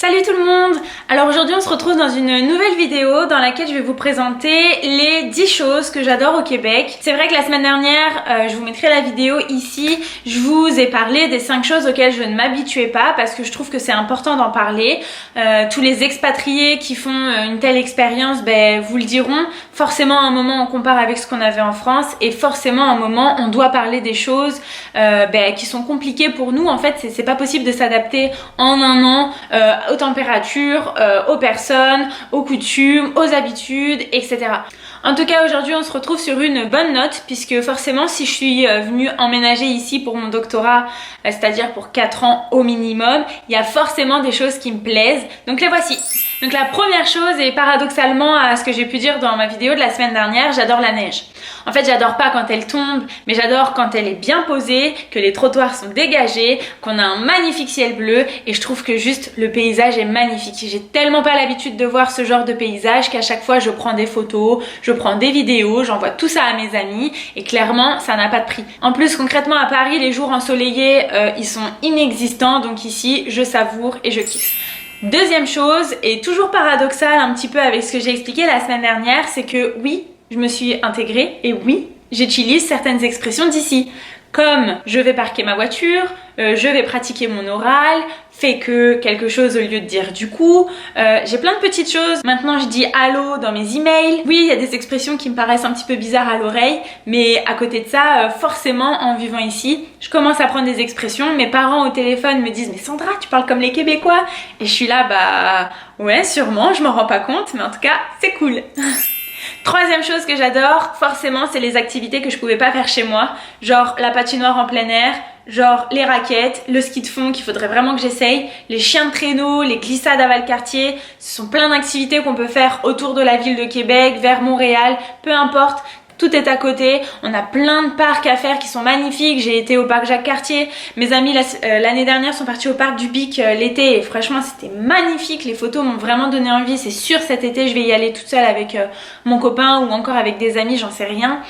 Salut tout le monde! Alors aujourd'hui on se retrouve dans une nouvelle vidéo dans laquelle je vais vous présenter les 10 choses que j'adore au Québec. C'est vrai que la semaine dernière, je vous mettrai la vidéo ici, je vous ai parlé des 5 choses auxquelles je ne m'habituais pas parce que je trouve que c'est important d'en parler. Tous les expatriés qui font une telle expérience, vous le diront, forcément à un moment on compare avec ce qu'on avait en France et forcément à un moment on doit parler des choses qui sont compliquées pour nous. En fait c'est pas possible de s'adapter en un an aux températures, aux personnes, aux coutumes, aux habitudes, etc. En tout cas aujourd'hui on se retrouve sur une bonne note puisque forcément si je suis venue emménager ici pour mon doctorat, c'est-à-dire pour 4 ans au minimum, il y a forcément des choses qui me plaisent, donc les voici. Donc la première chose, et paradoxalement à ce que j'ai pu dire dans ma vidéo de la semaine dernière, j'adore la neige. En fait j'adore pas quand elle tombe, mais j'adore quand elle est bien posée, que les trottoirs sont dégagés, qu'on a un magnifique ciel bleu et je trouve que juste le paysage est magnifique. J'ai tellement pas l'habitude de voir ce genre de paysage qu'à chaque fois je prends des photos, je prends des vidéos, j'envoie tout ça à mes amis et clairement ça n'a pas de prix. En plus concrètement à Paris les jours ensoleillés ils sont inexistants, donc ici je savoure et je kiffe. Deuxième chose, et toujours paradoxal un petit peu avec ce que j'ai expliqué la semaine dernière, c'est que oui, je me suis intégrée et oui, j'utilise certaines expressions d'ici. Comme je vais parquer ma voiture, je vais pratiquer mon oral, fais que quelque chose au lieu de dire du coup. J'ai plein de petites choses. Maintenant je dis allô dans mes emails. Oui, il y a des expressions qui me paraissent un petit peu bizarres à l'oreille, mais à côté de ça, forcément en vivant ici, je commence à prendre des expressions. Mes parents au téléphone me disent mais Sandra, tu parles comme les Québécois. Et je suis là, ouais sûrement, je m'en rends pas compte, mais en tout cas c'est cool. Troisième chose que j'adore, forcément, c'est les activités que je pouvais pas faire chez moi, genre la patinoire en plein air, genre les raquettes, le ski de fond qu'il faudrait vraiment que j'essaye, les chiens de traîneau, les glissades à Valcartier, ce sont plein d'activités qu'on peut faire autour de la ville de Québec, vers Montréal, peu importe. Tout est à côté, on a plein de parcs à faire qui sont magnifiques. J'ai été au parc Jacques-Cartier, mes amis l'année dernière sont partis au parc du Bic l'été et franchement c'était magnifique, les photos m'ont vraiment donné envie. C'est sûr cet été je vais y aller toute seule avec mon copain ou encore avec des amis, j'en sais rien.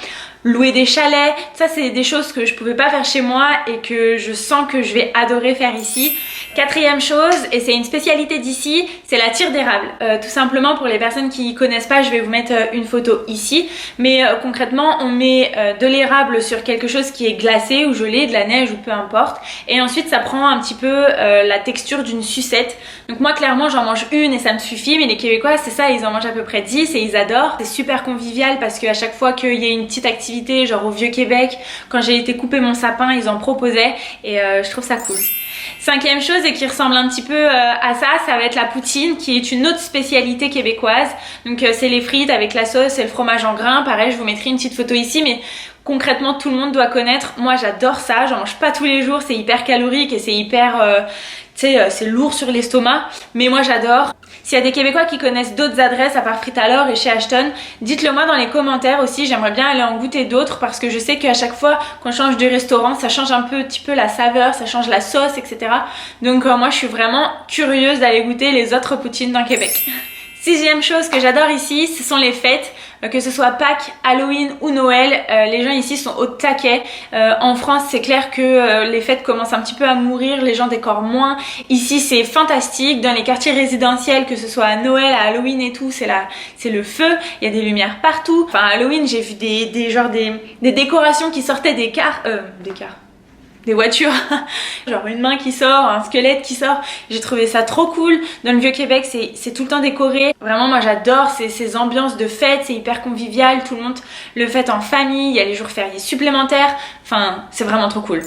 Louer des chalets, ça c'est des choses que je pouvais pas faire chez moi et que je sens que je vais adorer faire ici. Quatrième chose, et c'est une spécialité d'ici, c'est la tire d'érable. Tout simplement pour les personnes qui connaissent pas, je vais vous mettre une photo ici, mais concrètement on met de l'érable sur quelque chose qui est glacé ou gelé, de la neige ou peu importe, et ensuite ça prend un petit peu la texture d'une sucette. Donc moi clairement j'en mange une et ça me suffit, mais les Québécois c'est ça, ils en mangent à peu près 10 et ils adorent. C'est super convivial parce qu'à chaque fois qu'il y a une petite activité genre au Vieux-Québec, quand j'ai été couper mon sapin ils en proposaient et je trouve ça cool. Cinquième chose et qui ressemble un petit peu à ça, ça va être la poutine qui est une autre spécialité québécoise. Donc c'est les frites avec la sauce et le fromage en grains, pareil je vous mettrai une petite photo ici, mais concrètement tout le monde doit connaître. Moi j'adore ça, j'en mange pas tous les jours, c'est hyper calorique et c'est hyper c'est lourd sur l'estomac, mais moi j'adore. S'il y a des Québécois qui connaissent d'autres adresses à part Frites à l'or et chez Ashton, dites-le moi dans les commentaires aussi, j'aimerais bien aller en goûter d'autres parce que je sais qu'à chaque fois qu'on change de restaurant, ça change un petit peu la saveur, ça change la sauce, etc. Donc moi je suis vraiment curieuse d'aller goûter les autres poutines dans Québec. Sixième chose que j'adore ici, ce sont les fêtes, que ce soit Pâques, Halloween ou Noël, les gens ici sont au taquet. En France c'est clair que les fêtes commencent un petit peu à mourir, les gens décorent moins. Ici c'est fantastique, dans les quartiers résidentiels, que ce soit à Noël, à Halloween et tout, c'est le feu, il y a des lumières partout. Enfin à Halloween j'ai vu des décorations qui sortaient des voitures, genre une main qui sort, un squelette qui sort. J'ai trouvé ça trop cool. Dans le Vieux-Québec c'est tout le temps décoré. Vraiment moi j'adore ces ambiances de fête, c'est hyper convivial, tout le monde le fête en famille, il y a les jours fériés supplémentaires, enfin c'est vraiment trop cool.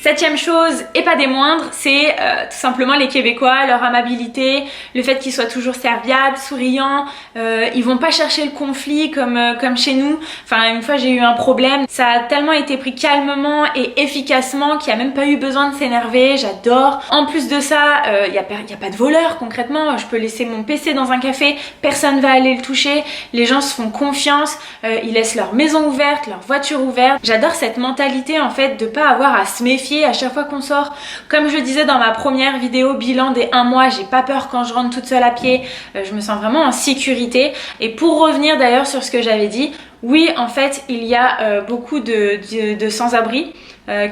Septième chose, et pas des moindres, c'est tout simplement les Québécois, leur amabilité, le fait qu'ils soient toujours serviables, souriants, ils vont pas chercher le conflit comme chez nous. Enfin une fois j'ai eu un problème, ça a tellement été pris calmement et efficacement qu'il n'y a même pas eu besoin de s'énerver, j'adore. En plus de ça, y a pas de voleur concrètement, je peux laisser mon PC dans un café, personne va aller le toucher, les gens se font confiance, ils laissent leur maison ouverte, leur voiture ouverte. J'adore cette mentalité en fait de pas avoir à se méfier à chaque fois qu'on sort. Comme je disais dans ma première vidéo bilan des 1 mois, j'ai pas peur quand je rentre toute seule à pied, je me sens vraiment en sécurité. Et pour revenir d'ailleurs sur ce que j'avais dit, oui en fait il y a beaucoup de sans-abri.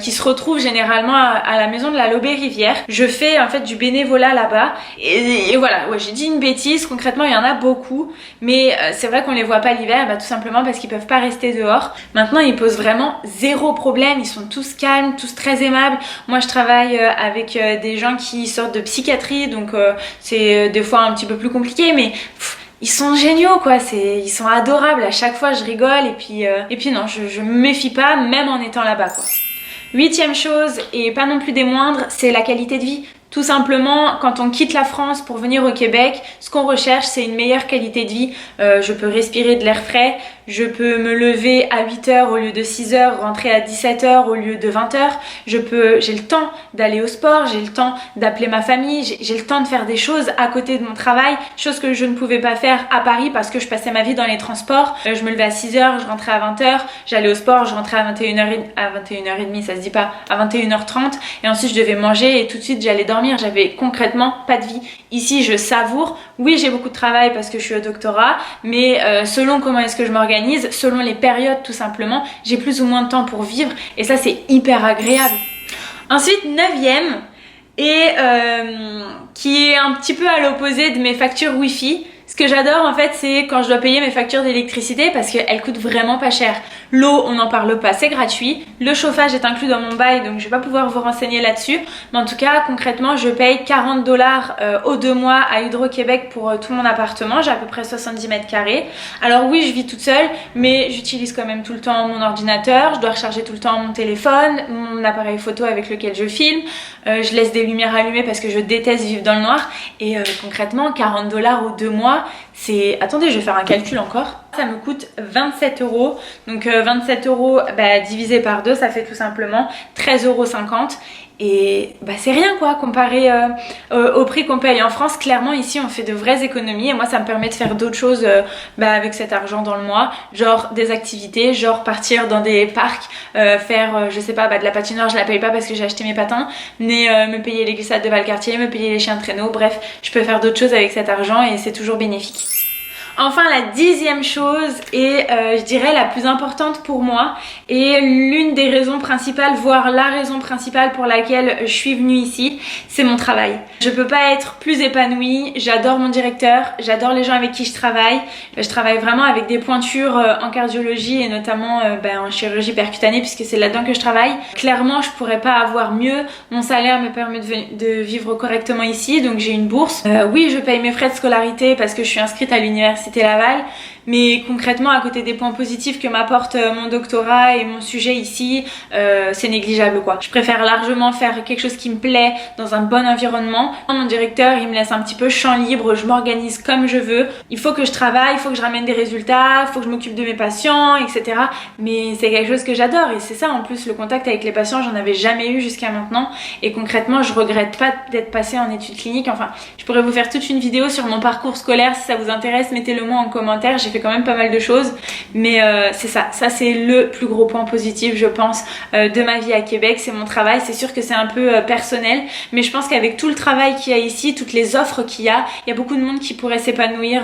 qui se retrouvent généralement à la maison de la Lobé-Rivière. Je fais en fait du bénévolat là-bas et voilà, ouais, j'ai dit une bêtise, concrètement il y en a beaucoup, mais c'est vrai qu'on les voit pas l'hiver, tout simplement parce qu'ils peuvent pas rester dehors. Maintenant ils posent vraiment zéro problème, ils sont tous calmes, tous très aimables. Moi je travaille avec des gens qui sortent de psychiatrie, donc c'est des fois un petit peu plus compliqué, mais ils sont géniaux quoi, ils sont adorables, à chaque fois je rigole et puis non, je me méfie pas même en étant là-bas quoi. 8e chose, et pas non plus des moindres, c'est la qualité de vie. Tout simplement, quand on quitte la France pour venir au Québec, ce qu'on recherche, c'est une meilleure qualité de vie. Je peux respirer de l'air frais, je peux me lever à 8h au lieu de 6h, rentrer à 17h au lieu de 20h. J'ai le temps d'aller au sport, j'ai le temps d'appeler ma famille, j'ai le temps de faire des choses à côté de mon travail, chose que je ne pouvais pas faire à Paris parce que je passais ma vie dans les transports. Je me levais à 6h, je rentrais à 20h, j'allais au sport, je rentrais à 21h30, ça se dit pas, à 21h30, et ensuite je devais manger et tout de suite j'allais dormir. J'avais concrètement pas de vie. Ici je savoure, oui j'ai beaucoup de travail parce que je suis au doctorat, mais selon comment est-ce que je m'organise, selon les périodes tout simplement, j'ai plus ou moins de temps pour vivre et ça c'est hyper agréable. Ensuite 9e, et qui est un petit peu à l'opposé de mes factures Wi-Fi. Ce que j'adore en fait, c'est quand je dois payer mes factures d'électricité parce qu'elles coûtent vraiment pas cher. L'eau, on n'en parle pas, c'est gratuit. Le chauffage est inclus dans mon bail, donc je vais pas pouvoir vous renseigner là-dessus. Mais en tout cas, concrètement, je paye 40 $ aux 2 mois à Hydro-Québec pour tout mon appartement. J'ai à peu près 70 mètres carrés. Alors oui, je vis toute seule, mais j'utilise quand même tout le temps mon ordinateur. Je dois recharger tout le temps mon téléphone, mon appareil photo avec lequel je filme. Je laisse des lumières allumées parce que je déteste vivre dans le noir. Et concrètement, 40 $ aux 2 mois, c'est... Attendez, je vais faire un calcul encore. Ça me coûte 27 €. Donc 27 € divisé par 2, ça fait tout simplement 13,50 €. Et c'est rien quoi comparé au prix qu'on paye en France. Clairement ici on fait de vraies économies et moi ça me permet de faire d'autres choses avec cet argent dans le mois, genre des activités, genre partir dans des parcs, faire je sais pas de la patinoire, je la paye pas parce que j'ai acheté mes patins, mais me payer les glissades de Valcartier, me payer les chiens de traîneau, bref je peux faire d'autres choses avec cet argent et c'est toujours bénéfique. Enfin la 10e chose, et je dirais la plus importante pour moi et l'une des raisons principales, voire la raison principale pour laquelle je suis venue ici, c'est mon travail. Je peux pas être plus épanouie, j'adore mon directeur, j'adore les gens avec qui je travaille vraiment avec des pointures en cardiologie et notamment en chirurgie percutanée puisque c'est là-dedans que je travaille. Clairement je pourrais pas avoir mieux, mon salaire me permet de vivre correctement ici, donc j'ai une bourse. Oui je paye mes frais de scolarité parce que je suis inscrite à l'université Laval, mais concrètement à côté des points positifs que m'apporte mon doctorat et mon sujet ici, c'est négligeable quoi. Je préfère largement faire quelque chose qui me plaît dans un bon environnement. Mon directeur il me laisse un petit peu champ libre, je m'organise comme je veux. Il faut que je travaille, il faut que je ramène des résultats, il faut que je m'occupe de mes patients, etc. Mais c'est quelque chose que j'adore et c'est ça en plus, le contact avec les patients j'en avais jamais eu jusqu'à maintenant et concrètement je regrette pas d'être passée en études cliniques. Enfin je pourrais vous faire toute une vidéo sur mon parcours scolaire si ça vous intéresse, mettez-le moi en commentaire, j'ai fait quand même pas mal de choses, mais c'est ça c'est le plus gros point positif je pense de ma vie à Québec, c'est mon travail. C'est sûr que c'est un peu personnel, mais je pense qu'avec tout le travail qu'il y a ici, toutes les offres qu'il y a beaucoup de monde qui pourrait s'épanouir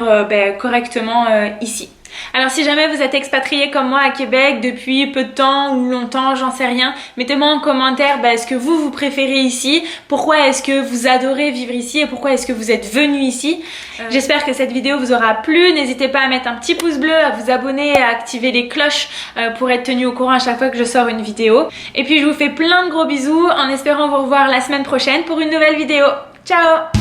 correctement ici. Alors si jamais vous êtes expatrié comme moi à Québec depuis peu de temps ou longtemps, j'en sais rien, mettez-moi en commentaire est-ce que vous préférez ici, pourquoi est-ce que vous adorez vivre ici et pourquoi est-ce que vous êtes venu ici. J'espère que cette vidéo vous aura plu, n'hésitez pas à mettre un petit pouce bleu, à vous abonner, à activer les cloches pour être tenu au courant à chaque fois que je sors une vidéo. Et puis je vous fais plein de gros bisous en espérant vous revoir la semaine prochaine pour une nouvelle vidéo. Ciao!